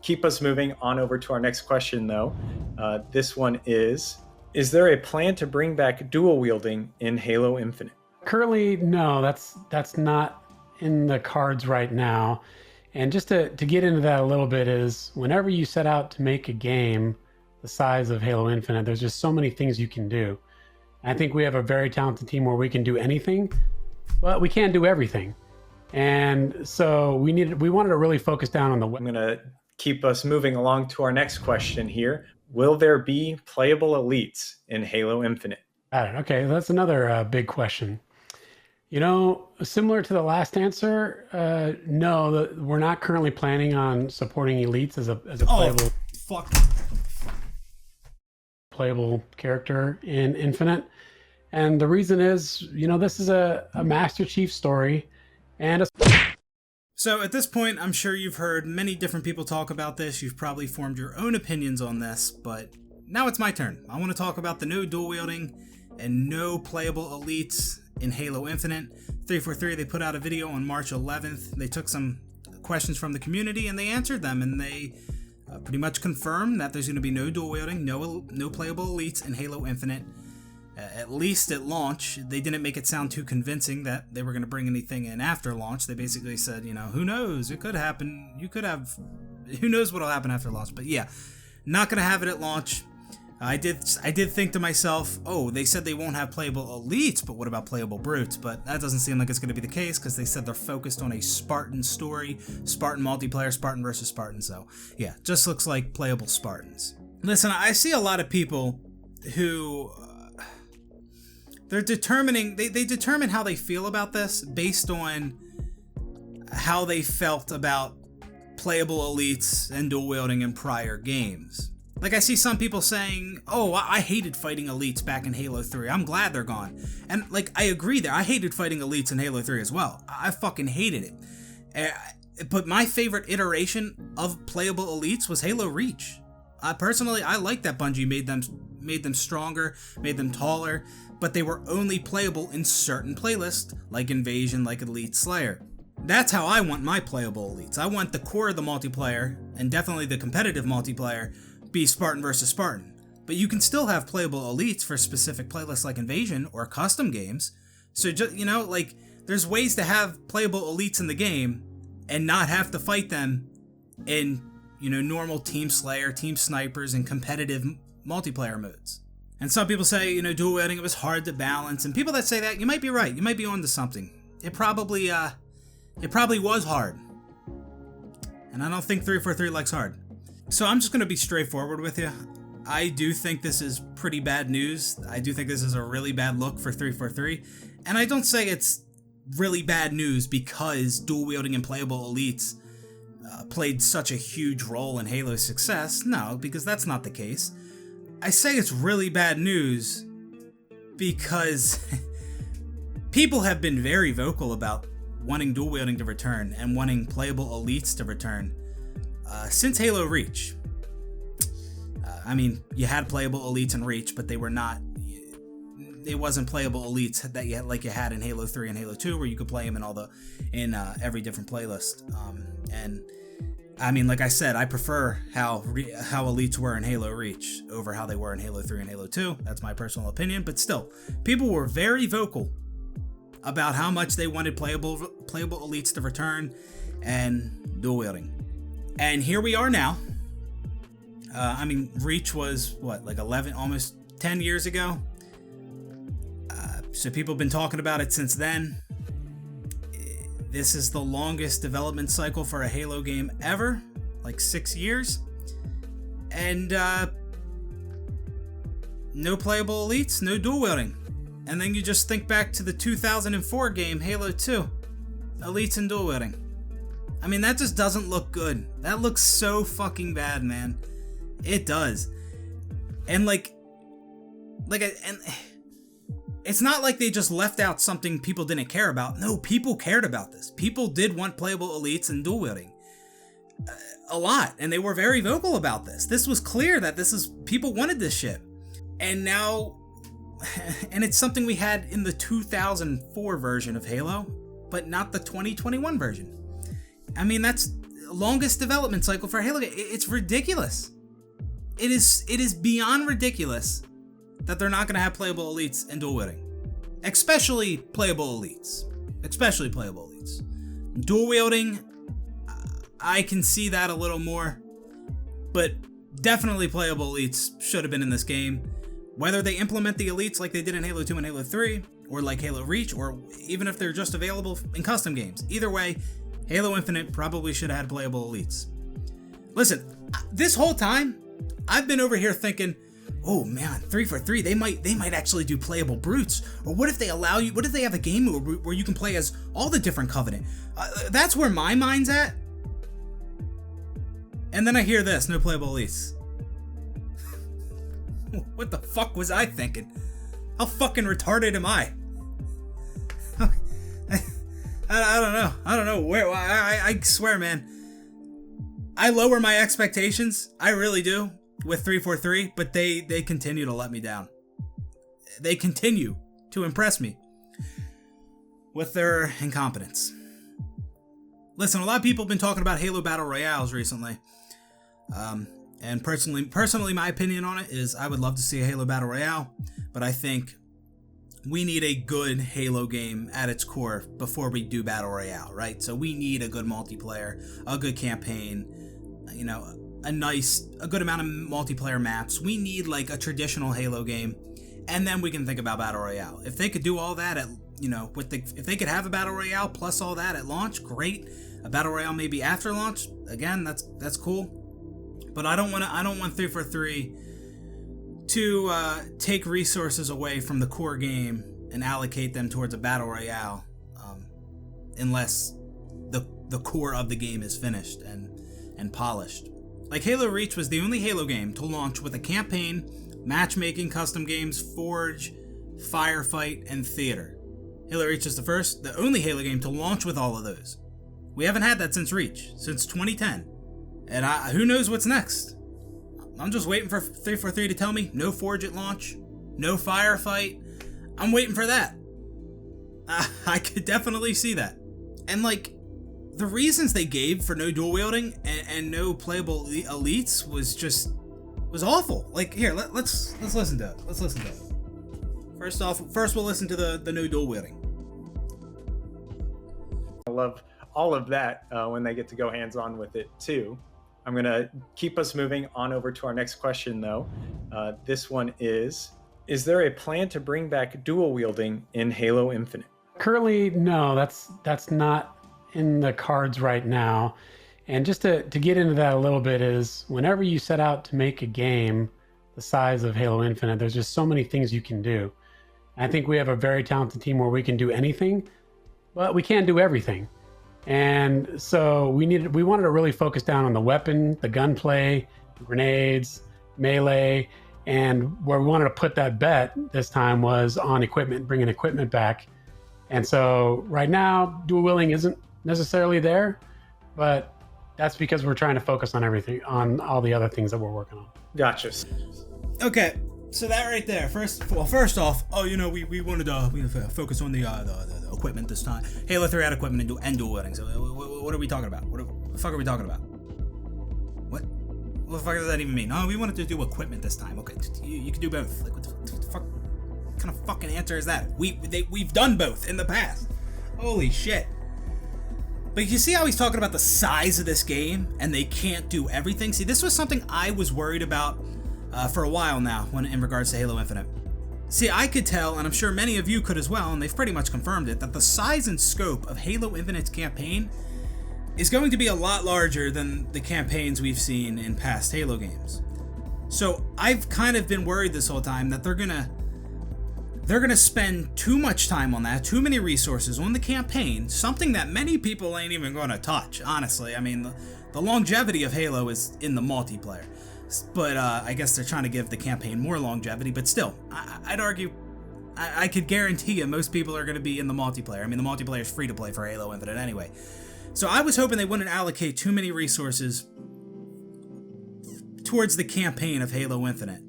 keep us moving on over to our next question, though. This one is there a plan to bring back dual wielding in Halo Infinite? Currently, no, that's not in the cards right now. And just to get into that a little bit is whenever you set out to make a game the size of Halo Infinite, there's just so many things you can do. I think we have a very talented team where we can do anything, but we can't do everything. And so we wanted to really focus down on the... I'm going to keep us moving along to our next question here. Will there be playable elites in Halo Infinite? Okay, that's another big question. You know, similar to the last answer, no, we're not currently planning on supporting elites as a playable... playable character in Infinite. And the reason is, you know, this is a Master Chief story. So at this point, I'm sure you've heard many different people talk about this. You've probably formed your own opinions on this, but now it's my turn. I want to talk about the no dual wielding and no playable elites in Halo Infinite. 343, they put out a video on March 11th. They took some questions from the community and they answered them, and they pretty much confirmed that there's going to be no dual wielding, no playable elites in Halo Infinite. At least at launch. They didn't make it sound too convincing that they were going to bring anything in after launch. They basically said, you know, who knows? It could happen. Who knows what'll happen after launch? But yeah, not going to have it at launch. I did think to myself, oh, they said they won't have playable elites, but what about playable brutes? But that doesn't seem like it's going to be the case because they said they're focused on a Spartan story, Spartan multiplayer, Spartan versus Spartan. So yeah, just looks like playable Spartans. Listen, I see a lot of people who... They're determining, they determine how they feel about this based on how they felt about playable elites and dual wielding in prior games. Like, I see some people saying, oh, I hated fighting elites back in Halo 3. I'm glad they're gone. And, like, I agree there. I hated fighting elites in Halo 3 as well. I fucking hated it. But my favorite iteration of playable elites was Halo Reach. Personally, I like that Bungie made them stronger, made them taller, but they were only playable in certain playlists, like Invasion, like Elite Slayer. That's how I want my playable elites. I want the core of the multiplayer, and definitely the competitive multiplayer, be Spartan versus Spartan. But you can still have playable elites for specific playlists like Invasion or custom games. So just, you know, like, there's ways to have playable elites in the game and not have to fight them in, you know, normal Team Slayer, Team Snipers, and competitive multiplayer modes. And some people say, you know, dual wielding, it was hard to balance. And people that say that, you might be right. You might be onto something. It probably was hard. And I don't think 343 likes hard. So I'm just going to be straightforward with you. I do think this is pretty bad news. I do think this is a really bad look for 343. And I don't say it's really bad news because dual wielding and playable elites played such a huge role in Halo's success. No, because that's not the case. I say it's really bad news because people have been very vocal about wanting dual wielding to return and wanting playable elites to return since Halo Reach. I mean, you had playable elites in Reach, but they were not. It wasn't playable elites that you had, like you had in Halo 3 and Halo 2, where you could play them in every different playlist. And I mean, like I said, I prefer how elites were in Halo Reach over how they were in Halo 3 and Halo 2. That's my personal opinion, but still, people were very vocal about how much they wanted playable elites to return and dual wielding. And here we are now. I mean, Reach was, what, like 11, almost 10 years ago? So people have been talking about it since then. This is the longest development cycle for a Halo game ever, like 6 years. And no playable elites, no dual wielding. And then you just think back to the 2004 game, Halo 2. Elites and dual wielding. I mean, that just doesn't look good. That looks so fucking bad, man. It does. And and it's not like they just left out something people didn't care about. No, people cared about this. People did want playable elites and dual wielding. A lot. And they were very vocal about this. This was clear that people wanted this shit. And now, and it's something we had in the 2004 version of Halo, but not the 2021 version. I mean, that's longest development cycle for Halo. It's ridiculous. It is beyond ridiculous that they're not going to have playable elites in dual wielding. Especially playable elites. Dual wielding, I can see that a little more. But definitely playable elites should have been in this game. Whether they implement the elites like they did in Halo 2 and Halo 3, or like Halo Reach, or even if they're just available in custom games. Either way, Halo Infinite probably should have had playable elites. Listen, this whole time, I've been over here thinking, oh man, 343, they might actually do playable brutes. Or what if they have a game mode where you can play as all the different Covenant? That's where my mind's at. And then I hear this, no playable elites. What the fuck was I thinking? How fucking retarded am I? I don't know where. I swear, man. I lower my expectations. I really do with 343, but they continue to let me down. They continue to impress me with their incompetence. Listen, a lot of people have been talking about Halo Battle Royales recently. And personally, my opinion on it is I would love to see a Halo Battle Royale, but I think we need a good Halo game at its core before we do Battle Royale, right? So we need a good multiplayer, a good campaign, you know, a good amount of multiplayer maps. We need like a traditional Halo game, and then we can think about Battle Royale. If they could do all that if they could have a Battle Royale plus all that at launch, great. A Battle Royale maybe after launch, again, that's cool. But I don't want 343 to take resources away from the core game and allocate them towards a Battle Royale, unless the core of the game is finished and polished. Like Halo Reach was the only Halo game to launch with a campaign, matchmaking, custom games, Forge, Firefight, and Theater. Halo Reach is the only Halo game to launch with all of those. We haven't had that since Reach, since 2010. And who knows what's next? I'm just waiting for 343 to tell me no Forge at launch, no Firefight. I'm waiting for that. I could definitely see that. And like, the reasons they gave for no dual wielding and no playable elites was awful. Like, here, let's listen to it. Let's listen to it. First we'll listen to the no dual wielding. I love all of that when they get to go hands-on with it too. I'm going to keep us moving on over to our next question, though. This one is there a plan to bring back dual wielding in Halo Infinite? Currently, no, that's not in the cards right now. And just to get into that a little bit is whenever you set out to make a game the size of Halo Infinite, there's just so many things you can do. I think we have a very talented team where we can do anything, but we can't do everything. And so we wanted to really focus down on the weapon, the gunplay, grenades, melee, and where we wanted to put that bet this time was on equipment, bringing equipment back. And so right now, dual wielding isn't necessarily there, but that's because we're trying to focus on everything, on all the other things that we're working on. Gotcha. Okay, so that right there. First off, we wanted to focus on the equipment this time. Halo 3 had equipment and dual wielding. So what are we talking about? What the fuck are we talking about? What the fuck does that even mean? Oh, we wanted to do equipment this time. Okay, you can do both. Like, what the fuck? What kind of fucking answer is that? We've done both in the past. Holy shit. But you see how he's talking about the size of this game and they can't do everything? See, this was something I was worried about for a while now in regards to Halo Infinite. See, I could tell, and I'm sure many of you could as well, and they've pretty much confirmed it, that the size and scope of Halo Infinite's campaign is going to be a lot larger than the campaigns we've seen in past Halo games. So I've kind of been worried this whole time that they're gonna spend too much time on that, too many resources on the campaign, something that many people ain't even gonna touch, honestly. I mean, the longevity of Halo is in the multiplayer. But I guess they're trying to give the campaign more longevity, but still, I'd argue, I could guarantee you most people are going to be in the multiplayer. I mean, the multiplayer is free to play for Halo Infinite anyway. So I was hoping they wouldn't allocate too many resources towards the campaign of Halo Infinite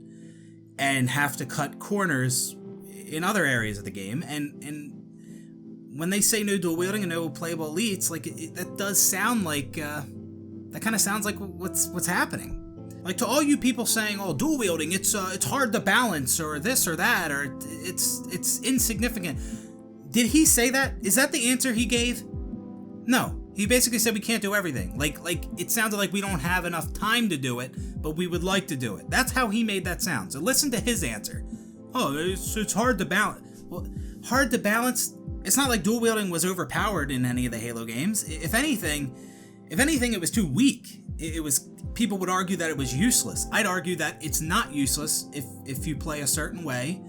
and have to cut corners in other areas of the game. And when they say no dual wielding and no playable elites, like that does sound like That kind of sounds like what's happening. Like, to all you people saying, "Oh, dual wielding, it's hard to balance, or this or that, or it's insignificant." Did he say that? Is that the answer he gave? No. He basically said we can't do everything. Like it sounded like we don't have enough time to do it, but we would like to do it. That's how he made that sound. So listen to his answer. Oh, it's hard to balance. Well, hard to balance. It's not like dual wielding was overpowered in any of the Halo games. If anything, it was too weak. It was. People would argue that it was useless. I'd argue that it's not useless if you play a certain way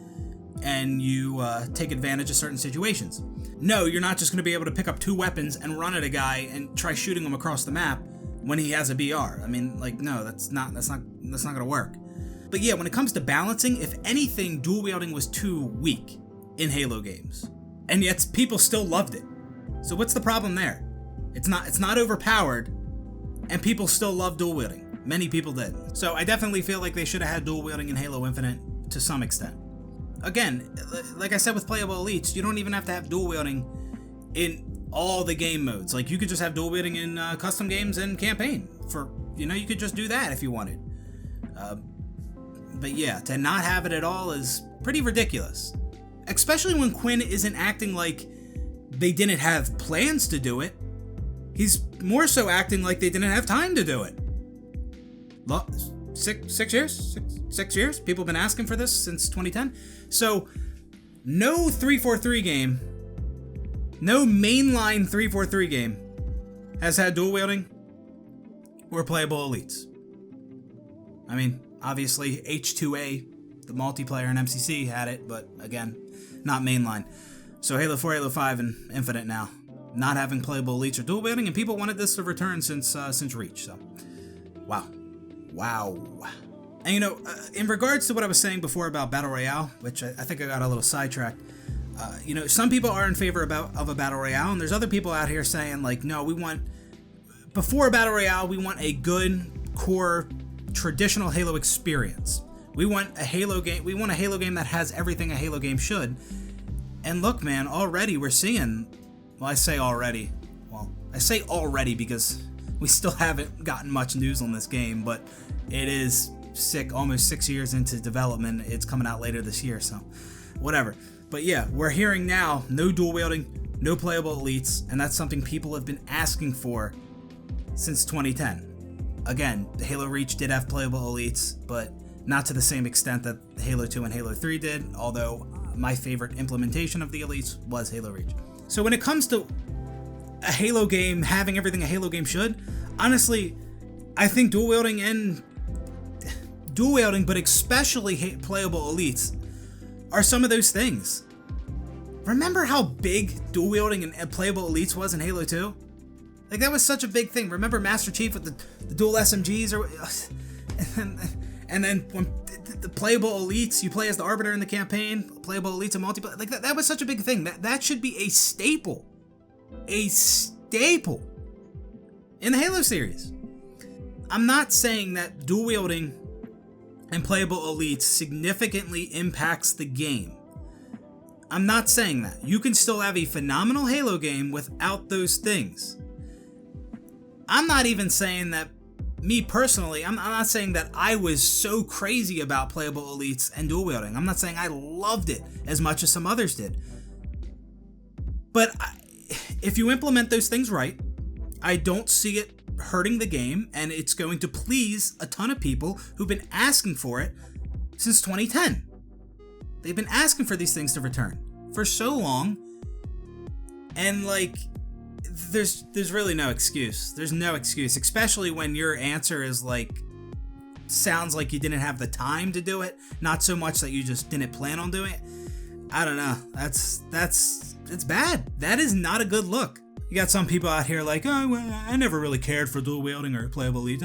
and you take advantage of certain situations. No, you're not just going to be able to pick up 2 weapons and run at a guy and try shooting him across the map when he has a BR. I mean, like, no, that's not going to work. But yeah, when it comes to balancing, if anything, dual wielding was too weak in Halo games, and yet people still loved it. So what's the problem there? It's not overpowered, and people still love dual wielding. Many people did. So I definitely feel like they should have had dual wielding in Halo Infinite to some extent. Again, like I said with Playable Elites, you don't even have to have dual wielding in all the game modes. Like, you could just have dual wielding in custom games and campaign. You could just do that if you wanted. But yeah, to not have it at all is pretty ridiculous. Especially when Quinn isn't acting like they didn't have plans to do it. He's more so acting like they didn't have time to do it. 6 years? 6 years? People have been asking for this since 2010. So, no 343 game, no mainline 343 game has had dual wielding or playable elites. I mean, obviously H2A, the multiplayer and MCC had it, but again, not mainline. So Halo 4, Halo 5, and Infinite now, not having playable elites or dual wielding, and people wanted this to return since Reach. So, wow. And in regards to what I was saying before about Battle Royale, which I think I got a little sidetracked, some people are in favor of a Battle Royale, and there's other people out here saying, like, no, before a Battle Royale, we want a good, core, traditional Halo experience. We want a Halo game that has everything a Halo game should. And look, man, already we're seeing, I say already because we still haven't gotten much news on this game, but it is almost 6 years into development. It's coming out later this year, so whatever. But yeah, we're hearing now, no dual wielding, no playable elites, and that's something people have been asking for since 2010. Again, the Halo Reach did have playable elites, but not to the same extent that Halo 2 and Halo 3 did, although my favorite implementation of the elites was Halo Reach. So when it comes to a Halo game having everything a Halo game should, honestly, I think dual wielding, but especially playable elites, are some of those things. Remember how big dual wielding and playable elites was in Halo 2? Like, that was such a big thing. Remember Master Chief with the dual SMGs, and then when the playable elites, you play as the Arbiter in the campaign, playable elites and multiplayer. Like, that was such a big thing. That should be a staple. A staple in the Halo series. I'm not saying that dual wielding and playable elites significantly impacts the game. I'm not saying that. You can still have a phenomenal Halo game without those things. I'm not even saying that, me personally, I'm not saying that I was so crazy about playable elites and dual wielding. I'm not saying I loved it as much as some others did. But if you implement those things right, I don't see it hurting the game, and it's going to please a ton of people who've been asking for it since 2010. They've been asking for these things to return for so long, and like, there's really no excuse. There's no excuse, especially when your answer is like, sounds like you didn't have the time to do it, not so much that you just didn't plan on doing it. I don't know. It's bad. That is not a good look. You got some people out here like, oh, well, I never really cared for dual wielding or playable elite.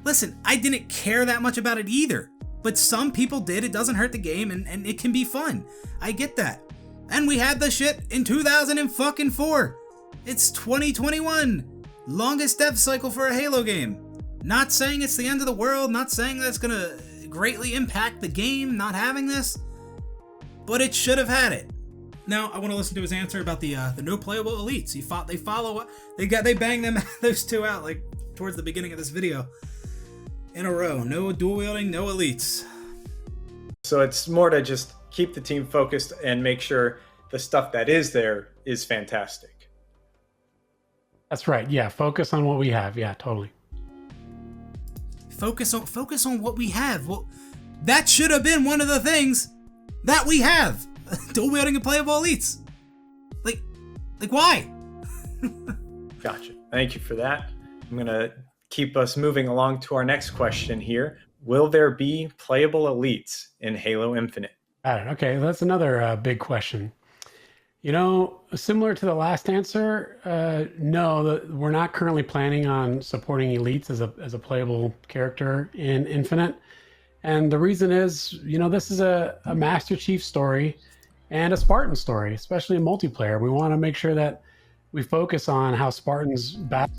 Listen, I didn't care that much about it either, but some people did. It doesn't hurt the game, and it can be fun. I get that. And we had the shit in 2004. It's 2021. Longest dev cycle for a Halo game. Not saying it's the end of the world, not saying that's gonna greatly impact the game not having this, but it should have had it. Now I want to listen to his answer about the no playable elites. They bang those two out like towards the beginning of this video in a row. No dual wielding, no elites. So it's more to just keep the team focused and make sure the stuff that is there is fantastic. That's right. Yeah, focus on what we have. Yeah, totally. Focus on what we have. Well, that should have been one of the things that we have. Dual wielding and playable elites. Like why? Gotcha. Thank you for that. I'm going to keep us moving along to our next question here. Will there be playable elites in Halo Infinite? Got it. Okay, that's another big question. You know, similar to the last answer, no, we're not currently planning on supporting elites as a playable character in Infinite. And the reason is, you know, this is a Master Chief story and a Spartan story, especially in multiplayer. We want to make sure that we focus on how Spartans battle.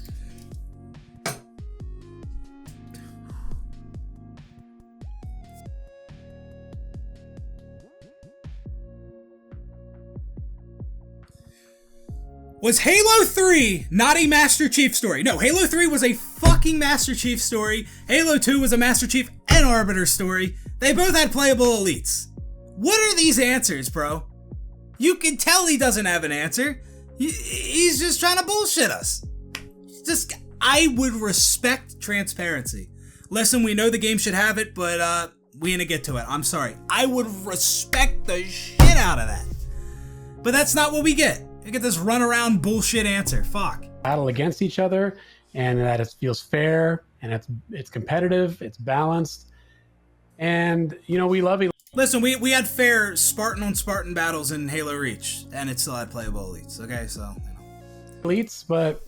Was Halo 3 not a Master Chief story? No, Halo 3 was a fucking Master Chief story. Halo 2 was a Master Chief and Arbiter story. They both had playable elites. What are these answers, bro? You can tell he doesn't have an answer. He's just trying to bullshit us. I would respect transparency. Listen, we know the game should have it, but we ain't gonna get to it. I'm sorry. I would respect the shit out of that. But that's not what we get. We get this runaround bullshit answer. Fuck. Battle against each other, and that it feels fair, and it's competitive, it's balanced, and you know we love it. Listen, we had fair Spartan on Spartan battles in Halo Reach, and it still had playable elites. Okay, so you know. Elites, but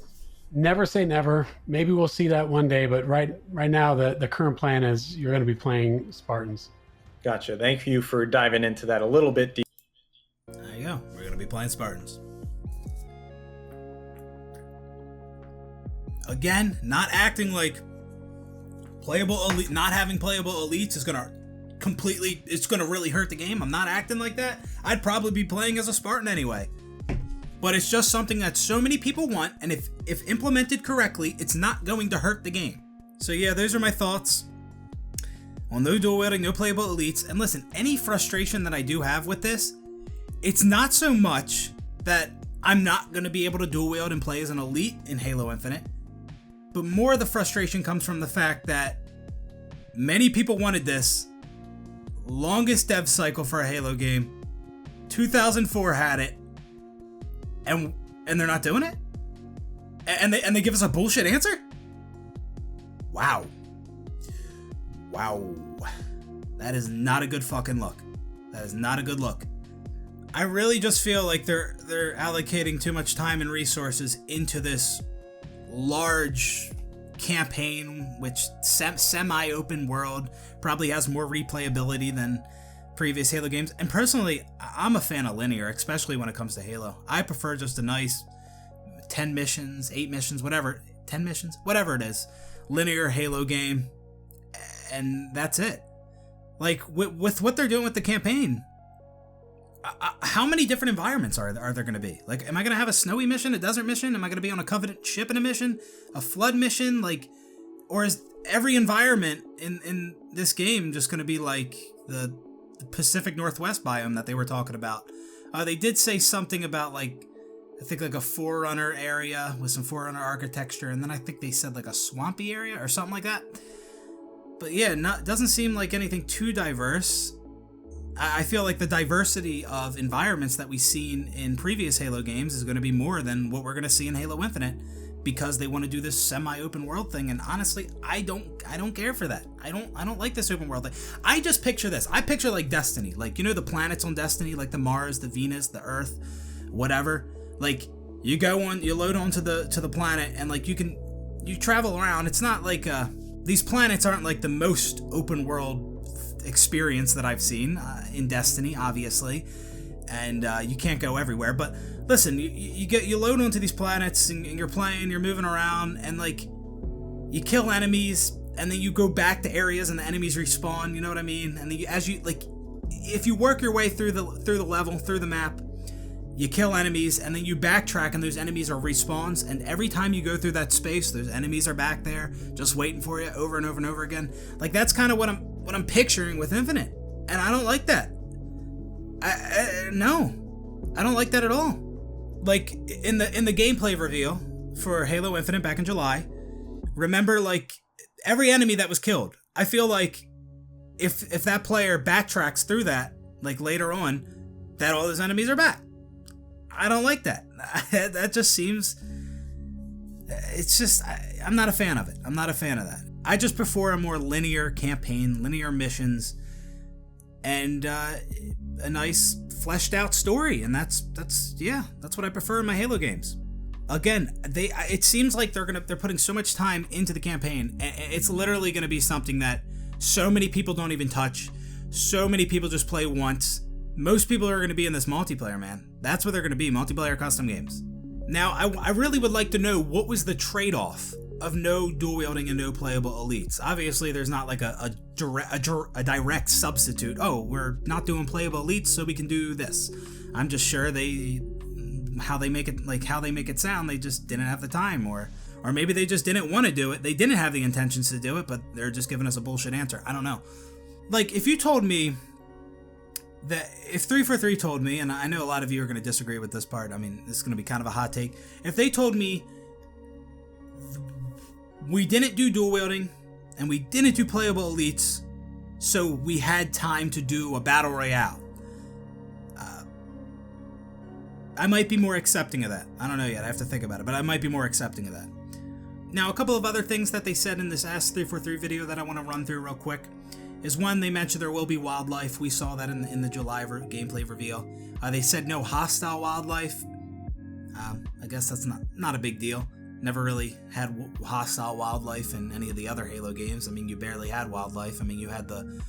never say never. Maybe we'll see that one day, but right now the current plan is you're going to be playing Spartans. Gotcha. Thank you for diving into that a little bit deep. There you go. We're going to be playing Spartans. Again, not acting like playable elite, not having playable elites is gonna it's gonna really hurt the game. I'm not acting like that. I'd probably be playing as a Spartan anyway. But it's just something that so many people want, and if implemented correctly, it's not going to hurt the game. So yeah, those are my thoughts on no dual wielding, no playable elites. And listen, any frustration that I do have with this, it's not so much that I'm not gonna be able to dual wield and play as an elite in Halo Infinite. But more of the frustration comes from the fact that many people wanted this. Longest dev cycle for a Halo game. 2004 had it. And they're not doing it? And they give us a bullshit answer? Wow. Wow. That is not a good fucking look. That is not a good look. I really just feel like they're allocating too much time and resources into this large campaign, which semi-open world, probably has more replayability than previous Halo games. And personally, I'm a fan of linear, especially when it comes to Halo. I prefer just a nice 10 missions, 8 missions, whatever, 10 missions, whatever it is, linear Halo game, and that's it. Like, with what they're doing with the campaign, how many different environments are there going to be? Like, am I going to have a snowy mission, a desert mission? Am I going to be on a Covenant ship in a mission? A flood mission? Like, or is every environment in this game just going to be like the Pacific Northwest biome that they were talking about? They did say something about, like, I think like a Forerunner area with some Forerunner architecture, and then I think they said like a swampy area or something like that. But yeah, doesn't seem like anything too diverse. I feel like the diversity of environments that we've seen in previous Halo games is going to be more than what we're going to see in Halo Infinite, because they want to do this semi-open world thing. And honestly, I don't care for that. I don't like this open world thing. I just picture this. I picture like Destiny, like, you know, the planets on Destiny, like the Mars, the Venus, the Earth, whatever. Like, you go on, you load onto the planet, and like you travel around. It's not like these planets aren't like the most open world experience that I've seen in Destiny, obviously, and you can't go everywhere. But listen, you load onto these planets, and you're playing, you're moving around, and like you kill enemies, and then you go back to areas, and the enemies respawn. You know what I mean? And then as you like, if you work your way through the level, through the map, You kill enemies, and then you backtrack, and those enemies are respawns, and every time you go through that space, those enemies are back there, just waiting for you over and over and over again. Like, that's kind of what I'm picturing with Infinite, and I don't like that. No, I don't like that at all. Like, in the gameplay reveal for Halo Infinite back in July, remember, like, every enemy that was killed, I feel like if that player backtracks through that, like, later on, that all those enemies are back. I don't like that. That just seems... It's just... I'm not a fan of it. I'm not a fan of that. I just prefer a more linear campaign, linear missions, and a nice fleshed out story. And that's what I prefer in my Halo games. Again, it seems like they're putting so much time into the campaign. It's literally going to be something that so many people don't even touch. So many people just play once. Most people are going to be in this multiplayer, man. That's what they're going to be, multiplayer custom games. Now, I really would like to know what was the trade-off of no dual wielding and no playable elites. Obviously, there's not like a direct substitute. Oh, we're not doing playable elites, so we can do this. I'm just sure how they make it sound, they just didn't have the time, or maybe they just didn't want to do it. They didn't have the intentions to do it, but they're just giving us a bullshit answer. I don't know. Like, if you told me that, if 343 told me, and I know a lot of you are going to disagree with this part, I mean, this is going to be kind of a hot take. If they told me we didn't do dual wielding and we didn't do playable elites, so we had time to do a battle royale, I might be more accepting of that. I don't know yet. I have to think about it, but I might be more accepting of that. Now, a couple of other things that they said in this Ask 343 video that I want to run through real quick is, one, they mentioned there will be wildlife. We saw that in the July gameplay reveal. They said no hostile wildlife. I guess that's not a big deal. Never really had hostile wildlife in any of the other Halo games. I mean, you barely had wildlife. I mean, you had the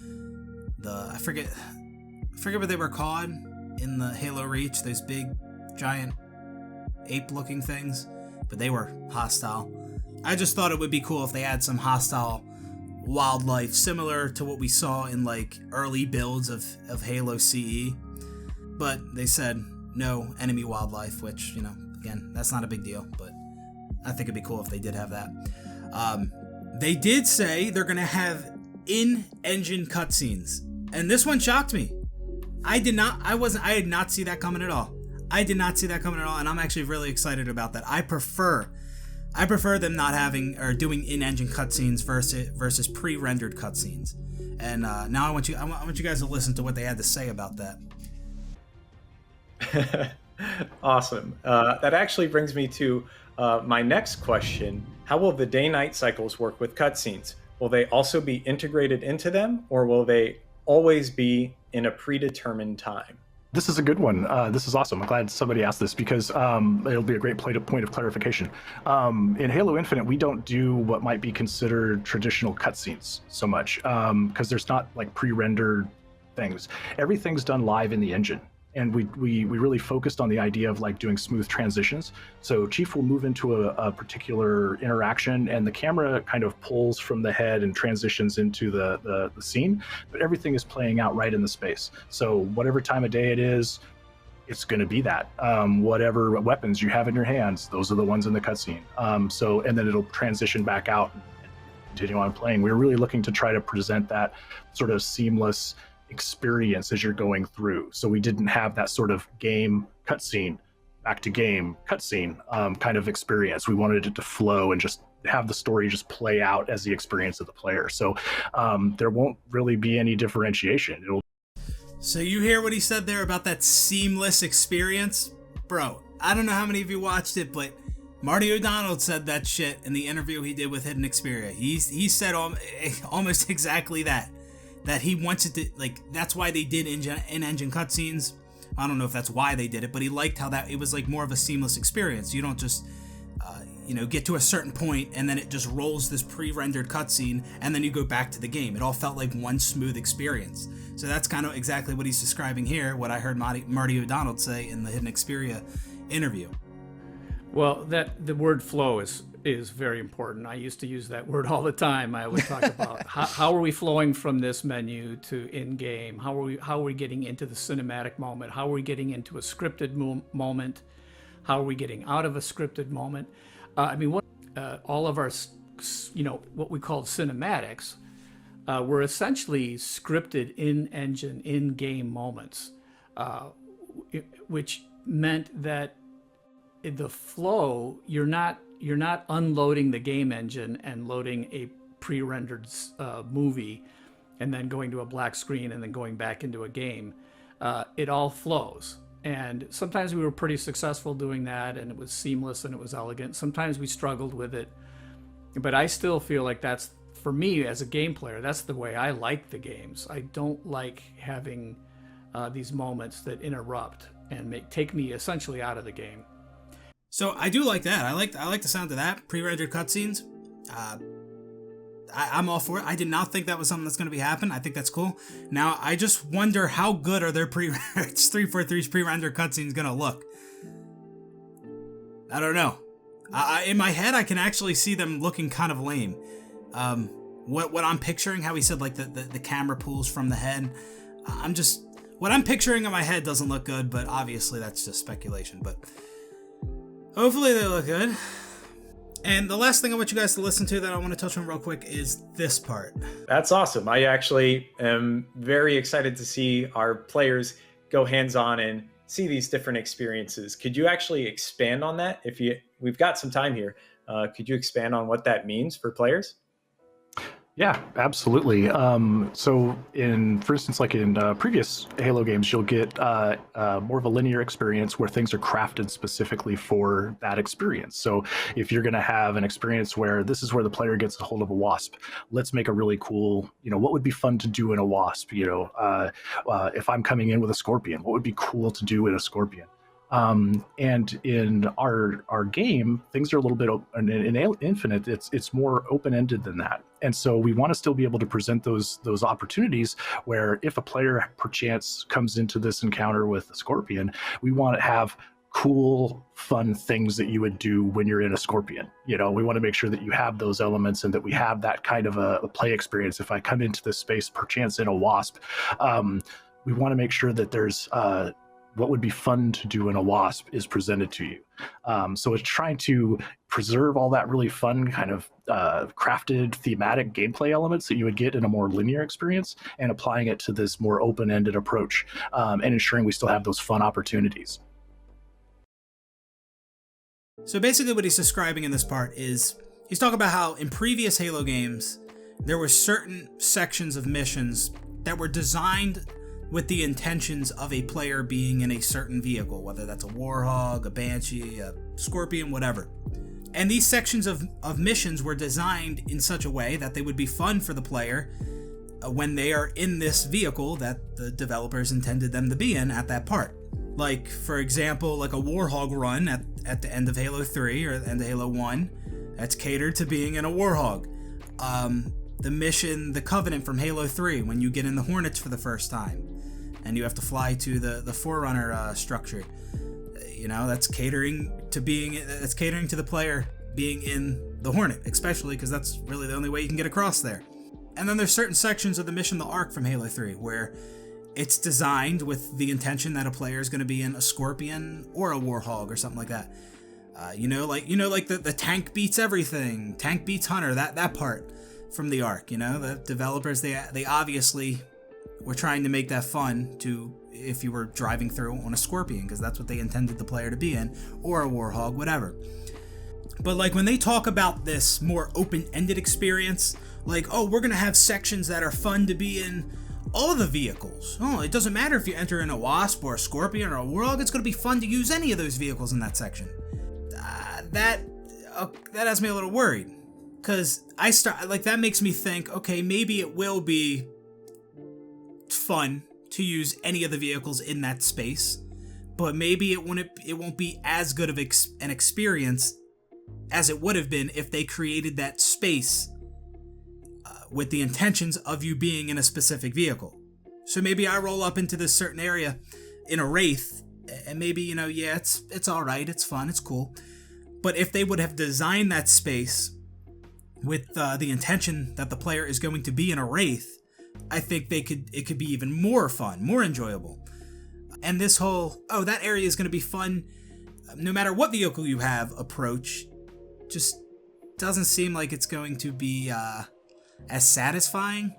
I forget what they were called in the Halo Reach, those big giant ape-looking things, but they were hostile. I just thought it would be cool if they had some hostile wildlife similar to what we saw in like early builds of Halo CE, but they said no enemy wildlife, which, you know, again, that's not a big deal, but I think it'd be cool if they did have that. They did say they're gonna have in-engine cutscenes, and this one shocked me. I did not see that coming at all. I did not see that coming at all, and I'm actually really excited about that. I prefer them not having or doing in-engine cutscenes versus pre-rendered cutscenes. And now I want you guys to listen to what they had to say about that. Awesome. That actually brings me to my next question. How will the day-night cycles work with cutscenes? Will they also be integrated into them, or will they always be in a predetermined time? This is a good one. This is awesome. I'm glad somebody asked this, because it'll be a great point of clarification. In Halo Infinite, we don't do what might be considered traditional cutscenes so much, because there's not like pre-rendered things. Everything's done live in the engine. And we really focused on the idea of like doing smooth transitions. So Chief will move into a particular interaction, and the camera kind of pulls from the head and transitions into the scene, but everything is playing out right in the space. So whatever time of day it is, it's going to be that. Whatever weapons you have in your hands, those are the ones in the cutscene. And then it'll transition back out and continue on playing. We're really looking to try to present that sort of seamless experience as you're going through. So we didn't have that sort of game cutscene, back to game cutscene kind of experience. We wanted it to flow and just have the story just play out as the experience of the player. So there won't really be any differentiation. So you hear what he said there about that seamless experience? Bro, I don't know how many of you watched it, but Marty O'Donnell said that shit in the interview he did with Hidden Xperia. He said almost exactly that he wants it to, like, that's why they did in-engine cutscenes. I don't know if that's why they did it, but he liked how that it was like more of a seamless experience. You don't just get to a certain point and then it just rolls this pre-rendered cutscene and then you go back to the game. It all felt like one smooth experience. So that's kind of exactly what he's describing here, what I heard Marty O'Donnell say in the Hidden Xperia interview. Well, the word flow is is very important. I used to use that word all the time. I would talk about how are we flowing from this menu to in-game? How are we getting into the cinematic moment? How are we getting into a scripted moment? How are we getting out of a scripted moment? All of our, what we call cinematics, were essentially scripted in-engine, in-game moments, which meant that in the flow, you're not unloading the game engine and loading a pre-rendered movie and then going to a black screen and then going back into a game. It all flows. And sometimes we were pretty successful doing that, and it was seamless and it was elegant. Sometimes we struggled with it. But I still feel like that's, for me as a game player, that's the way I like the games. I don't like having these moments that interrupt and take me essentially out of the game. So I do like that. I like the sound of that. Pre-rendered cutscenes. I'm all for it. I did not think that was something that's going to be happening. I think that's cool. Now, I just wonder how good are their 343's pre-rendered cutscenes going to look? I don't know. In my head, I can actually see them looking kind of lame. What I'm picturing, how he said like the camera pulls from the head. What I'm picturing in my head doesn't look good, but obviously that's just speculation. But hopefully they look good. And the last thing I want you guys to listen to that I want to touch on real quick is this part. That's awesome. I actually am very excited to see our players go hands-on and see these different experiences. Could you actually expand on that? We've got some time here. Could you expand on what that means for players? Yeah, absolutely. So for instance, like in previous Halo games, you'll get more of a linear experience where things are crafted specifically for that experience. So if you're going to have an experience where this is where the player gets a hold of a wasp, let's make a really cool, what would be fun to do in a wasp? If I'm coming in with a scorpion, what would be cool to do in a scorpion? And in our game, things are a little bit in Infinite. It's more open-ended than that, and so we want to still be able to present those opportunities where if a player perchance comes into this encounter with a scorpion, we want to have cool, fun things that you would do when you're in a scorpion. We want to make sure that you have those elements and that we have that kind of a play experience. If I come into this space perchance in a wasp, we want to make sure that there's what would be fun to do in a wasp is presented to you. So it's trying to preserve all that really fun kind of crafted thematic gameplay elements that you would get in a more linear experience and applying it to this more open-ended approach and ensuring we still have those fun opportunities. So basically what he's describing in this part is he's talking about how in previous Halo games, there were certain sections of missions that were designed with the intentions of a player being in a certain vehicle, whether that's a Warhog, a Banshee, a Scorpion, whatever. And these sections of missions were designed in such a way that they would be fun for the player when they are in this vehicle that the developers intended them to be in at that part. Like, for example, like a Warhog run at the end of Halo 3 or the end of Halo 1, that's catered to being in a Warhog. The mission, the Covenant from Halo 3, when you get in the Hornets for the first time, and you have to fly to the Forerunner structure. That's catering to the player being in the Hornet, especially because that's really the only way you can get across there. And then there's certain sections of the mission, the Ark from Halo 3, where it's designed with the intention that a player is going to be in a Scorpion or a Warhog or something like that. Like the tank beats everything, tank beats Hunter, that part from the Ark. The developers, they obviously were trying to make that fun to if you were driving through on a Scorpion, because that's what they intended the player to be in, or a Warhog, whatever. But like when they talk about this more open-ended experience, like, oh, we're gonna have sections that are fun to be in all the vehicles. Oh, it doesn't matter if you enter in a Wasp or a Scorpion or a Warhog, it's gonna be fun to use any of those vehicles in that section. That has me a little worried, because that makes me think, okay, maybe it will be fun to use any of the vehicles in that space, but maybe it won't be as good of an experience as it would have been if they created that space with the intentions of you being in a specific vehicle. So maybe I roll up into this certain area in a Wraith, and maybe, it's all right, it's fun, it's cool, But if they would have designed that space with the intention that the player is going to be in a wraith, I think it could be even more fun, more enjoyable. And this whole, oh, that area is going to be fun no matter what vehicle you have approach, just doesn't seem like it's going to be as satisfying.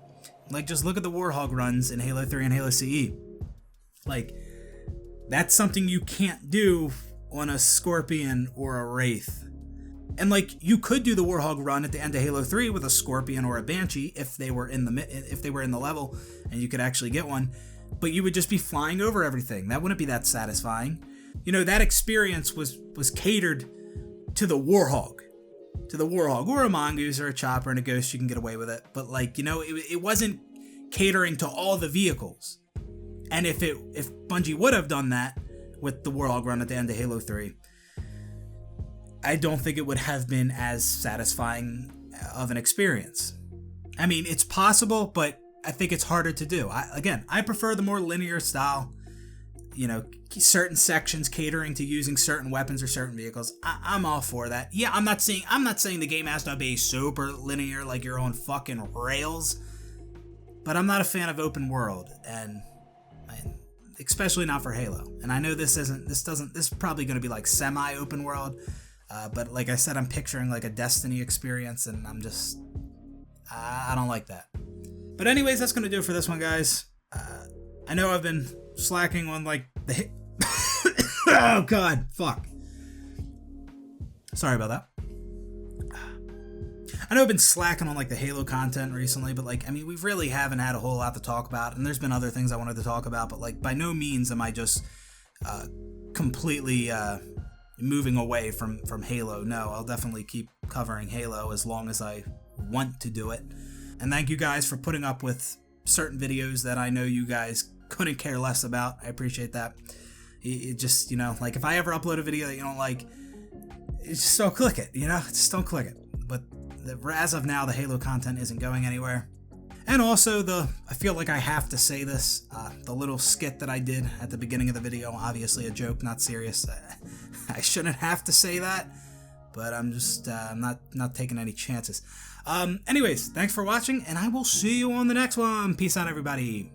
Like, just look at the Warhog runs in Halo 3 and Halo CE. Like, that's something you can't do on a Scorpion or a Wraith. And like, you could do the Warhog run at the end of Halo 3 with a Scorpion or a Banshee if they were in the level and you could actually get one, but you would just be flying over everything. That wouldn't be that satisfying. You know, that experience was catered to the Warhog. Or a Mongoose or a Chopper and a Ghost, you can get away with it. But like, you know, it wasn't catering to all the vehicles. And if Bungie would have done that with the Warhog run at the end of Halo 3, I don't think it would have been as satisfying of an experience. I mean, it's possible, but I think it's harder to do. I prefer the more linear style, you know, certain sections catering to using certain weapons or certain vehicles. I'm all for that. Yeah, I'm not saying the game has to be super linear like you're on fucking rails, but I'm not a fan of open world, and especially not for Halo. And I know this is probably going to be like semi-open world. But like I said, I'm picturing like a Destiny experience, and I don't like that. But anyways, that's going to do it for this one, guys. I know I've been slacking on like the... Oh, God. Fuck. Sorry about that. I know I've been slacking on like the Halo content recently, but like, I mean, we really haven't had a whole lot to talk about, and there's been other things I wanted to talk about, but like, by no means am I just completely... moving away from Halo. No, I'll definitely keep covering Halo as long as I want to do it. And thank you guys for putting up with certain videos that I know you guys couldn't care less about. I appreciate that. It just, you know, like if I ever upload a video that you don't like, just don't click it, you know? Just don't click it. But as of now, the Halo content isn't going anywhere. And also I feel like I have to say this, the little skit that I did at the beginning of the video, obviously a joke, not serious. I shouldn't have to say that, but I'm just, I'm not taking any chances. Anyways, thanks for watching, and I will see you on the next one. Peace out, everybody.